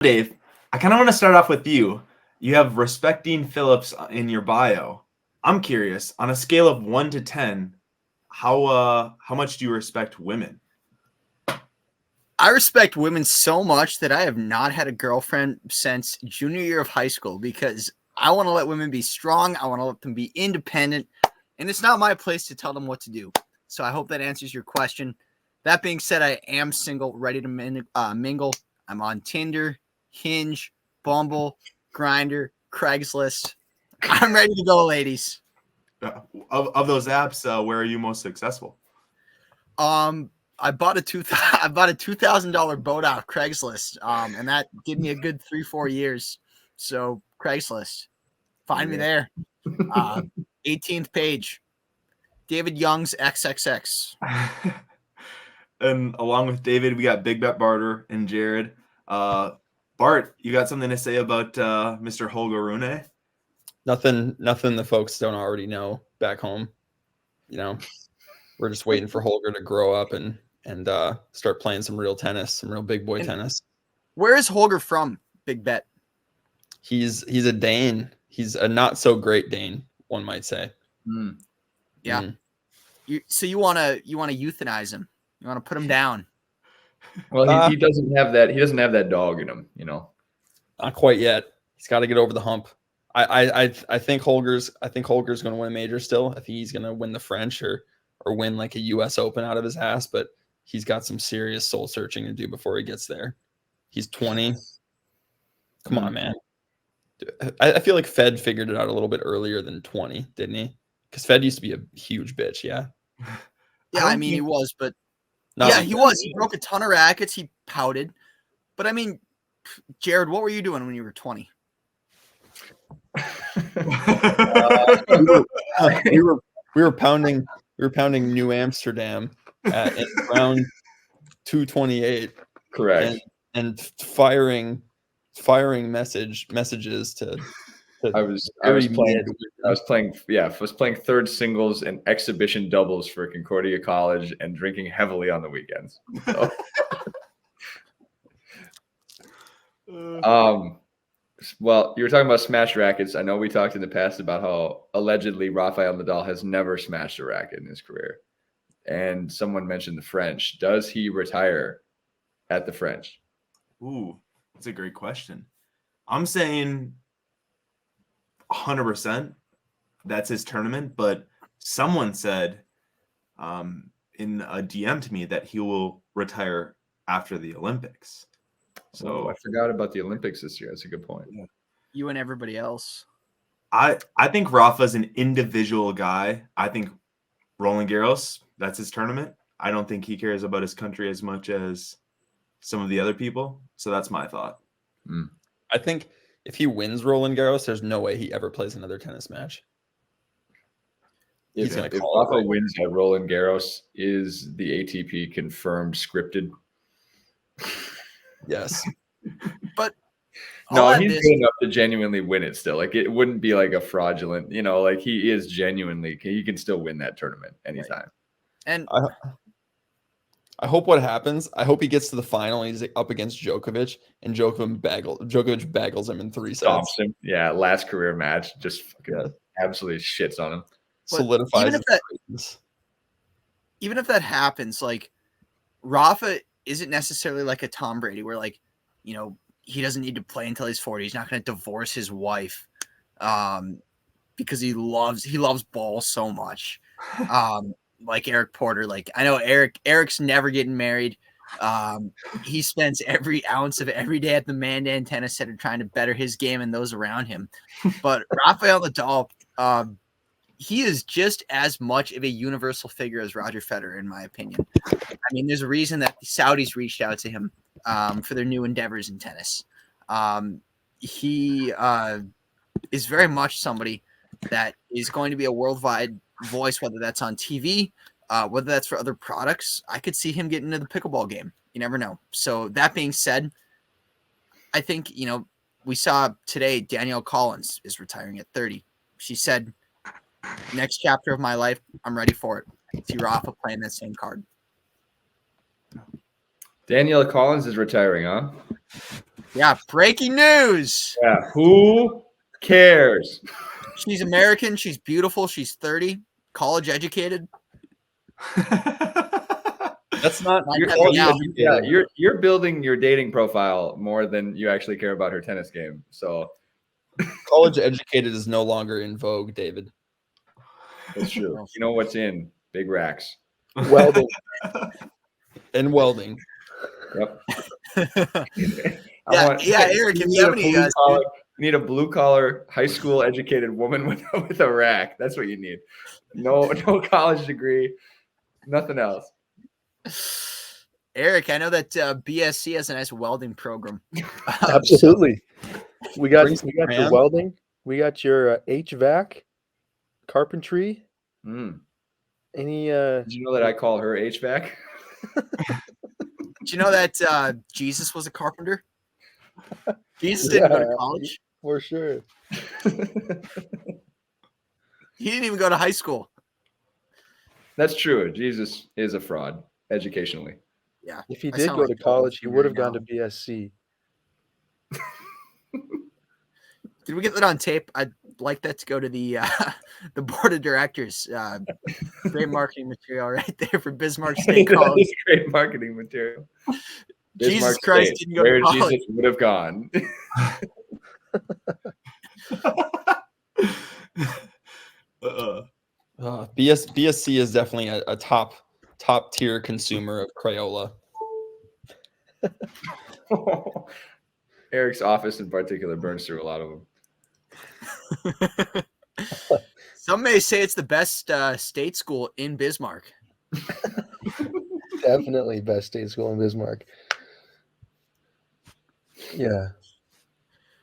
Dave, I kind of want to start off with you. You have respecting Phillips in your bio. I'm curious, on a scale of 1 to 10, how much do you respect women? I respect women so much that I have not had a girlfriend since junior year of high school because I want to let women be strong. I want to let them be independent, and it's not my place to tell them what to do. So I hope that answers your question. That being said, I am single, ready to mingle. I'm on Tinder, Hinge, Bumble, Grindr, Craigslist. I'm ready to go, ladies. Of those apps, where are you most successful? I bought a $2,000 boat off Craigslist, and that gave me a good 3-4 years. So Craigslist, find me there. 18th page, David Young's XXX. And along with David, we got Big Bet Barter and Jared. Bart, you got something to say about Mr. Holger Rune? Nothing the folks don't already know back home. You know, we're just waiting for Holger to grow up and start playing some real tennis, some real big boy tennis. Where is Holger from, Big Bet? He's a Dane. He's a not so great Dane, one might say. Yeah. So you want to euthanize him? You want to put him down? Well, he doesn't have that. He doesn't have that dog in him, you know. Not quite yet. He's got to get over the hump. I think Holger's going to win a major still. I think he's going to win the French or win like a U.S. Open out of his ass. But he's got some serious soul searching to do before he gets there. He's 20. Come on, man. I feel like Fed figured it out a little bit earlier than 20, didn't he? Because Fed used to be a huge bitch. Yeah. Yeah, I mean he was, but he was. He broke a ton of rackets. He pouted, but I mean, Jared, what were you doing when you were 20? We were pounding New Amsterdam in round 228. Correct. And firing messages to I was playing third singles and exhibition doubles for Concordia College and drinking heavily on the weekends. So. Well, you were talking about smash rackets. I know we talked in the past about how allegedly Rafael Nadal has never smashed a racket in his career. And someone mentioned the French. Does he retire at the French? Ooh, that's a great question. I'm saying 100% that's his tournament, but someone said in a DM to me that he will retire after the Olympics. So I forgot about the Olympics this year. That's a good point. Yeah. You and everybody else. I think Rafa's an individual guy. I think Roland Garros, that's his tournament. I don't think he cares about his country as much as some of the other people. So that's my thought. I think if he wins Roland Garros, there's no way he ever plays another tennis match. If Rafa wins at Roland Garros, is the ATP confirmed scripted? Yes. But no, he's good enough to genuinely win it still. Like, it wouldn't be like a fraudulent, you know, like he is genuinely, he can still win that tournament anytime. Right. And I hope what happens, I hope he gets to the final and he's up against Djokovic and Djokovic bagels him in 3 sets. Thompson, yeah, last career match, just fucking absolutely shits on him. Solidifies even if that happens, like Rafa isn't necessarily like a Tom Brady where, like, you know, he doesn't need to play until he's 40. He's not going to divorce his wife because he loves ball so much. Like Eric Porter. Like, I know Eric's never getting married. He spends every ounce of every day at the Mandan Tennis Center trying to better his game and those around him. But Rafael Nadal, he is just as much of a universal figure as Roger Federer, in my opinion. I mean, there's a reason that the Saudis reached out to him for their new endeavors in tennis. He is very much somebody that is going to be a worldwide voice, whether that's on TV, whether that's for other products. I could see him getting into the pickleball game. You never know. So that being said, I think, you know, we saw today Danielle Collins is retiring at 30. She said, next chapter of my life, I'm ready for it. I see Rafa playing that same card. Danielle Collins is retiring, huh? Yeah, breaking news. Yeah, who cares? She's American. She's beautiful. She's 30, college educated. That's not Like your that college now. educated. Yeah, you're building your dating profile more than you actually care about her tennis game. So College educated is no longer in vogue, David. that's true. You know what's in? Big racks. Welding. And welding. Yep. Yeah, Eric, if you have any you need a blue collar, high school educated woman with a rack. That's what you need. No college degree, nothing else. Eric, I know that BSC has a nice welding program. Absolutely. We got Bring some your brand. welding. We got your HVAC, carpentry. Mm. Any Did you know that I call her HVAC? Do you know that Jesus was a carpenter? Jesus didn't go to Yeah. college. for sure. He didn't even go to high school. That's true. Jesus is a fraud educationally. Yeah. If he I did sound go like to college, he Paul would have right gone to now. BSC. Did we get that on tape? I'd like that to go to the board of directors. Great marketing material right there for Bismarck State That College. is great marketing material. Jesus Bismarck Christ State, didn't go to where college. Jesus would have gone. BSC is definitely a top tier consumer of Crayola. Eric's office in particular burns through a lot of them. Some may say it's the best state school in Bismarck. Definitely best state school in Bismarck. Yeah.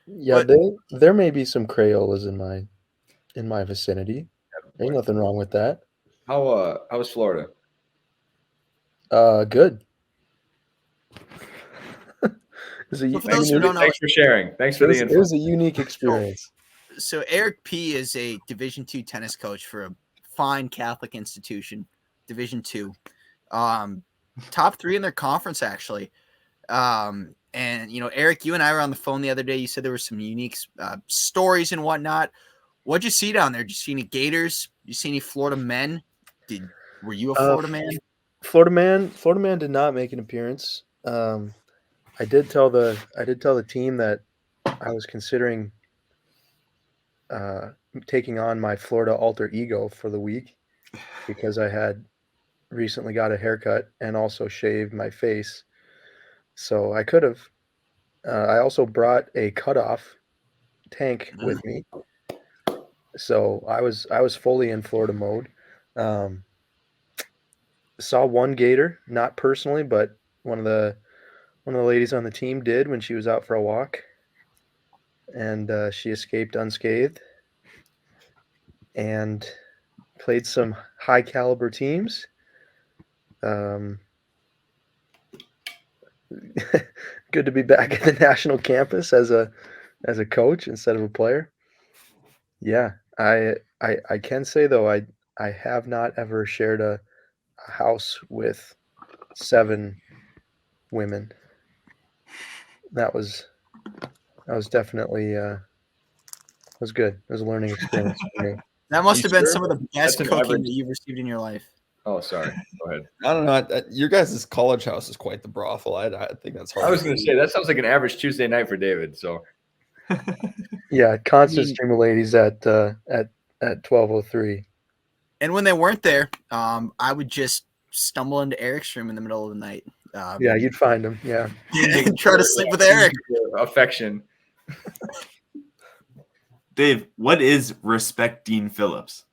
Yeah, there may be some Crayolas in my vicinity. Ain't nothing wrong with that. How was Florida? Good. It's a So for those who don't know, Thanks for sharing. Thanks for the it info. was a unique experience. so Eric P is a Division II tennis coach for a fine Catholic institution, Division II, top 3 in their conference actually. And you know, Eric, you and I were on the phone the other day. You said there were some unique stories and whatnot. What'd you see down there? Did you see any Gators? Did you see any Florida men? Were you a Florida man? Florida man did not make an appearance. I did tell the team that I was considering taking on my Florida alter ego for the week because I had recently got a haircut and also shaved my face. So I could have. I also brought a cutoff tank with me. So I was fully in Florida mode. Saw one gator, not personally, but one of the ladies on the team did when she was out for a walk, and she escaped unscathed and played some high caliber teams. Good to be back at the national campus as a coach instead of a player. Yeah, I can say though I have not ever shared a house with 7 women. That was definitely was good. It was a learning experience for me. That must You have been sure? some of the best That's an cooking average. that you've received in your life. Oh, sorry. Go ahead. I don't know. Your guys' college house is quite the brothel. I think that's hard. I was going to say that sounds like an average Tuesday night for David. So Yeah, constant stream of ladies at 12:03. And when they weren't there, I would just stumble into Eric's room in the middle of the night. Yeah, you'd find them. Yeah. And try to sleep with Eric. affection. Dave, what is respect Dean Phillips?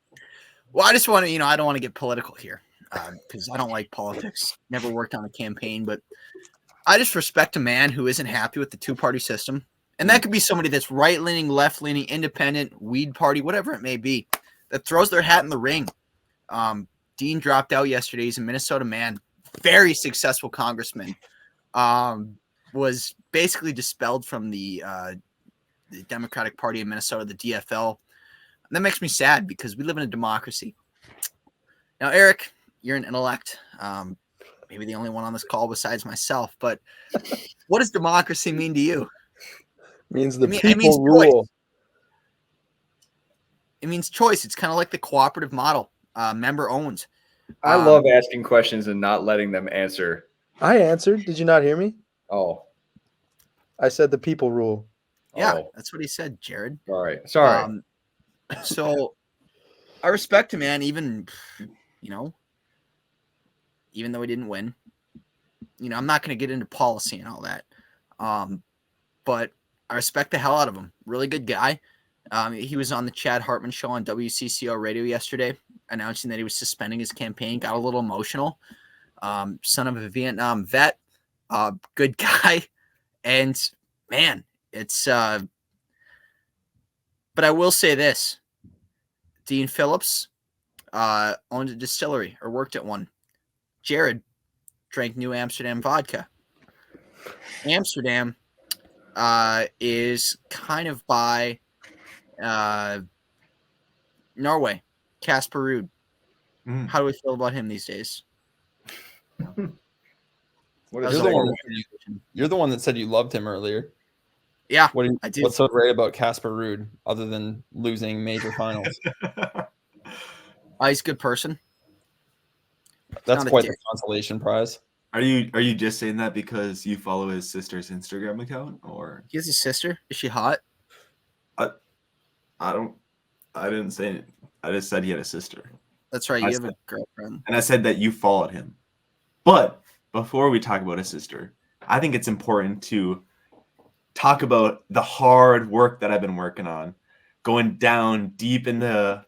Well, I just want to, I don't want to get political here because I don't like politics. Never worked on a campaign, but I just respect a man who isn't happy with the 2-party system. And that could be somebody that's right-leaning, left-leaning, independent, weed party, whatever it may be, that throws their hat in the ring. Dean dropped out yesterday. He's a Minnesota man, very successful congressman, was basically dispelled from the Democratic Party of Minnesota, the DFL. And that makes me sad because we live in a democracy. Now, Eric, you're an intellect, maybe the only one on this call besides myself, but what does democracy mean to you? Means the It people means choice. rule. It means choice. It's kind of like the cooperative model, member owned. I love asking questions and not letting them answer. I answered. Did you not hear me? Oh, I said the people rule. Yeah, oh, that's what he said, Jared. sorry. Sorry. So I respect him, man. Even though he didn't win, I'm not going to get into policy and all that. But I respect the hell out of him. Really good guy. He was on the Chad Hartman show on WCCO radio yesterday, announcing that he was suspending his campaign. Got a little emotional. Son of a Vietnam vet, good guy, and man, it's. But I will say this: Dean Phillips owned a distillery or worked at one. Jared drank New Amsterdam vodka. Amsterdam is kind of by Norway. Casper Ruud. Mm. How do we feel about him these days? What That is was You're a the one horrible that conversation. You're the one that said you loved him earlier. Yeah, What I do. What's so great about Casper Ruud other than losing major finals? He's a good person. That's Not a quite dick. the consolation prize. Are you just saying that because you follow his sister's Instagram account, or He has a sister. Is she hot? I didn't say it. I just said he had a sister, That's right. I You have a said- girlfriend. and I said that you followed him. But before we talk about his sister, I think it's important to talk about the hard work that I've been working on, going down deep in the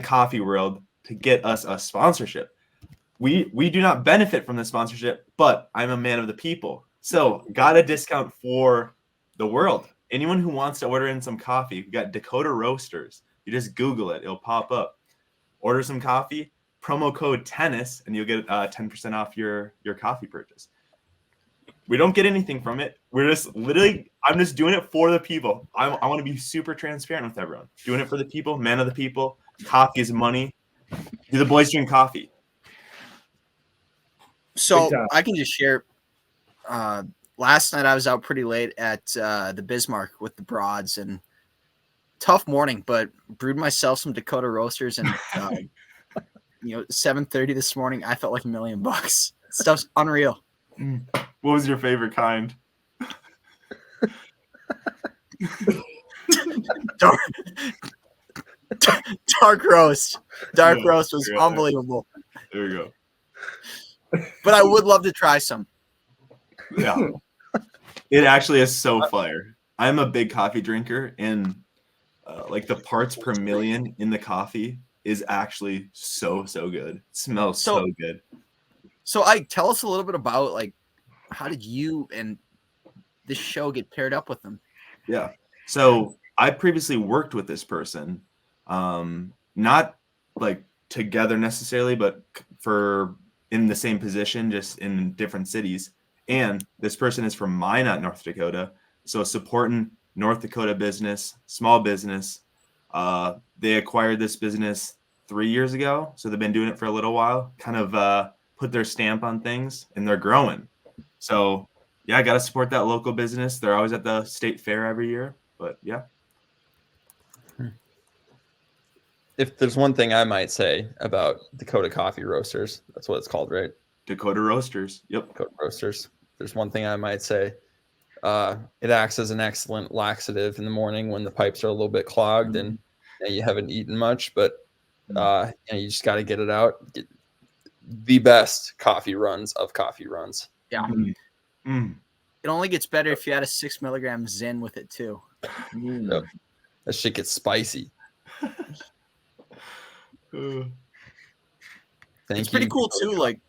coffee world to get us a sponsorship. We do not benefit from the sponsorship, but I'm a man of the people, so got a discount for the world. Anyone who wants to order in some coffee, we got Dakota Roasters. You just Google it; it'll pop up. Order some coffee, promo code tennis, and you'll get 10% off your coffee purchase. We don't get anything from it. We're just literally, I'm just doing it for the people. I want to be super transparent with everyone. Doing it for the people, man of the people. Coffee is money. Do the boys drink coffee? So Big time. I can just share. Last night I was out pretty late at the Bismarck with the broads, and tough morning, but brewed myself some Dakota Roasters, and 7:30 this morning I felt like $1 million. Stuff's unreal. What was your favorite kind? Dark, dark roast. Dark Yeah, roast was yeah. unbelievable. There we go. But I would love to try some. Yeah. It actually is so fire. I'm a big coffee drinker, and like the parts per million in the coffee is actually so good. It smells so good. So tell us a little bit about, like, how did you and this show get paired up with them? Yeah. So I previously worked with this person, not like together necessarily, but for in the same position, just in different cities. And this person is from Minot, North Dakota. So supporting North Dakota business, small business. They acquired this business 3 years ago. So they've been doing it for a little while, kind of put their stamp on things, and they're growing. So yeah, I got to support that local business. They're always at the state fair every year, but yeah. If there's one thing I might say about Dakota Coffee Roasters, that's what it's called, right? Dakota Roasters. Yep. Dakota Roasters. There's one thing I might say. It acts as an excellent laxative in the morning when the pipes are a little bit clogged and you haven't eaten much, but you just got to get it out. Get the best coffee runs of coffee runs. Yeah. Mm. It only gets better if you add a 6 milligram Zin with it too. Yep. That shit gets spicy. Thank It's pretty you. cool too. Like,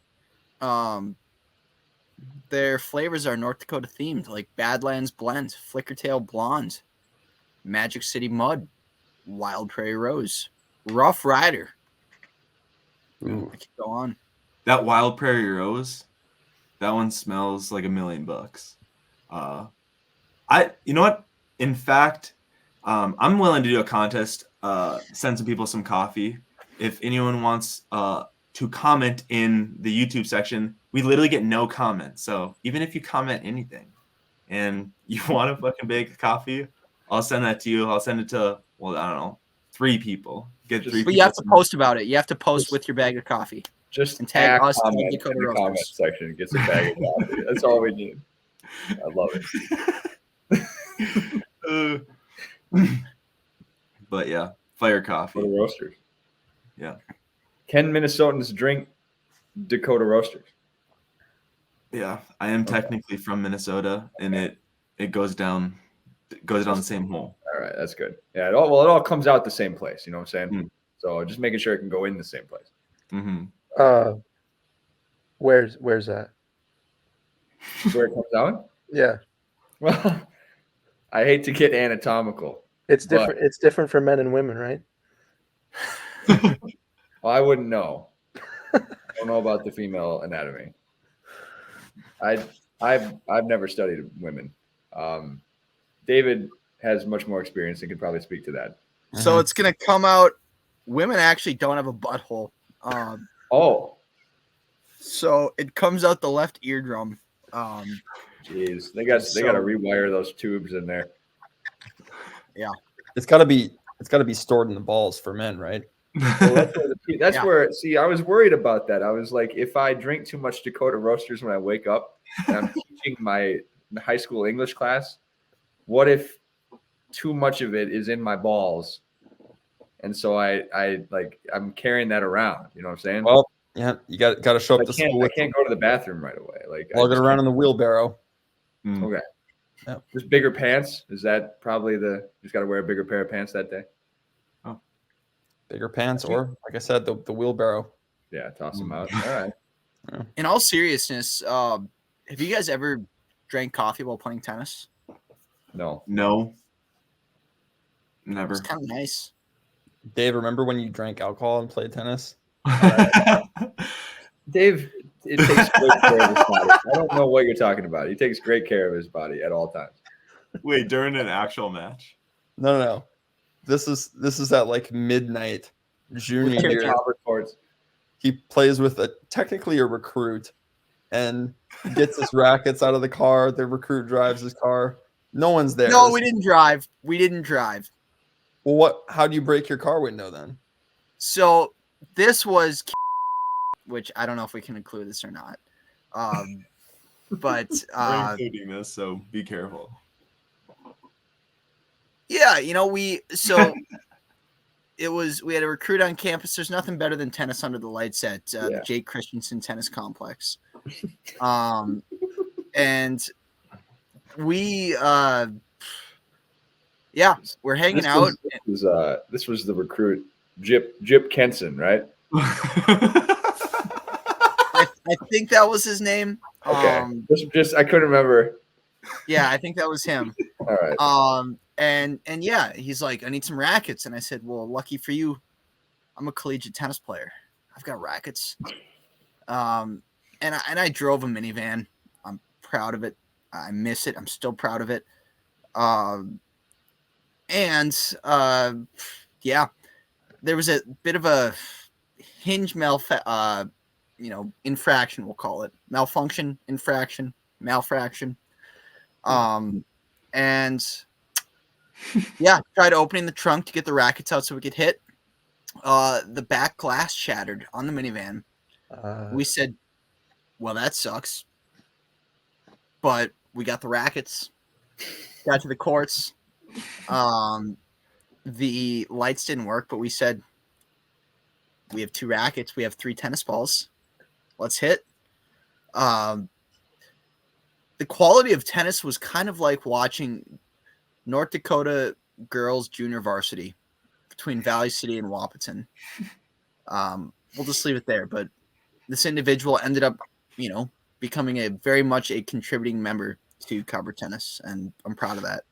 their flavors are North Dakota themed, like Badlands Blend, Flickertail Blonde, Magic City Mud, Wild Prairie Rose, Rough Rider. Ooh. I could go on. That Wild Prairie Rose, that one smells like $1 million. You know what? In fact, I'm willing to do a contest, send some people some coffee. If anyone wants to comment in the YouTube section, we literally get no comments. So even if you comment anything, and you want a fucking bag of coffee, I'll send that to you. I'll send it to, well, I don't know, 3 people. Get Just- 3 But people. you have to post about it. You have to post with your bag of coffee. Just And tag us and comment Dakota in the comment Roasters. section. Gets a bag of coffee. That's all we need. I love it. But yeah, fire For coffee. the roasters. Yeah. Can Minnesotans drink Dakota Roasters? Yeah, I am technically from Minnesota, and it goes down the same hole. All right, that's good. Yeah, it all comes out the same place. You know what I'm saying? Mm. So just making sure it can go in the same place. Hmm. Where's that? Where it comes out? Yeah, Well, I hate to get anatomical. it's But- different. It's different for men and women, right? Well, I wouldn't know. I don't know about the female anatomy. I've never studied women. David has much more experience and could probably speak to that. So it's gonna come out. Women actually don't have a butthole. Oh, So it comes out the left eardrum. jeez, they got to rewire those tubes in there. It's got to be stored in the balls for men, right? Well, that's Yeah. where. See, I was worried about that. I was like, if I drink too much Dakota Roasters when I wake up, and I'm teaching my high school English class, what if too much of it is in my balls, and so I'm carrying that around. You know what I'm saying? Well, yeah, you got to show up I to can't, school I with can't go to the bathroom right away. Like, I lug it just around in the wheelbarrow. Mm. Okay. Yep. Just bigger pants. Is that probably just got to wear a bigger pair of pants that day? Bigger pants, or like I said, the wheelbarrow. Yeah, toss them out. All right. In all seriousness, have you guys ever drank coffee while playing tennis? No. No. Never. It's kind of nice. Dave, remember when you drank alcohol and played tennis? Dave, it takes great care of his body. I don't know what you're talking about. He takes great care of his body at all times. Wait, during an actual match? No. This is at like midnight junior With year. Robert Courts. He plays with technically a recruit and gets his rackets out of the car. The recruit drives his car. No one's there. No, we didn't drive. We didn't drive. Well, how do you break your car window then? So this was, which I don't know if we can include this or not. But We're including this, so be careful. yeah, we had a recruit on campus. There's nothing better than tennis under the lights at the Jake Christensen Tennis Complex. And we we're hanging out. This was the recruit, Jip Kenson, right? I think that was his name. Okay. Just I couldn't remember. Yeah, I think that was him. All right. And yeah, he's like, I need some rackets. And I said, well, lucky for you, I'm a collegiate tennis player. I've got rackets. And I drove a minivan. I'm proud of it. I miss it. I'm still proud of it. There was a bit of a hinge infraction, we'll call it malfunction, infraction, malfraction. And tried opening the trunk to get the rackets out so we could hit. The back glass shattered on the minivan. We said, well, that sucks. But we got the rackets, got to the courts. The lights didn't work, but we said, we have 2 rackets. We have 3 tennis balls. Let's hit. The quality of tennis was kind of like watching North Dakota girls junior varsity between Valley City and Wahpeton. We'll just leave it there. But this individual ended up, becoming very much a contributing member to Cover Tennis, and I'm proud of that.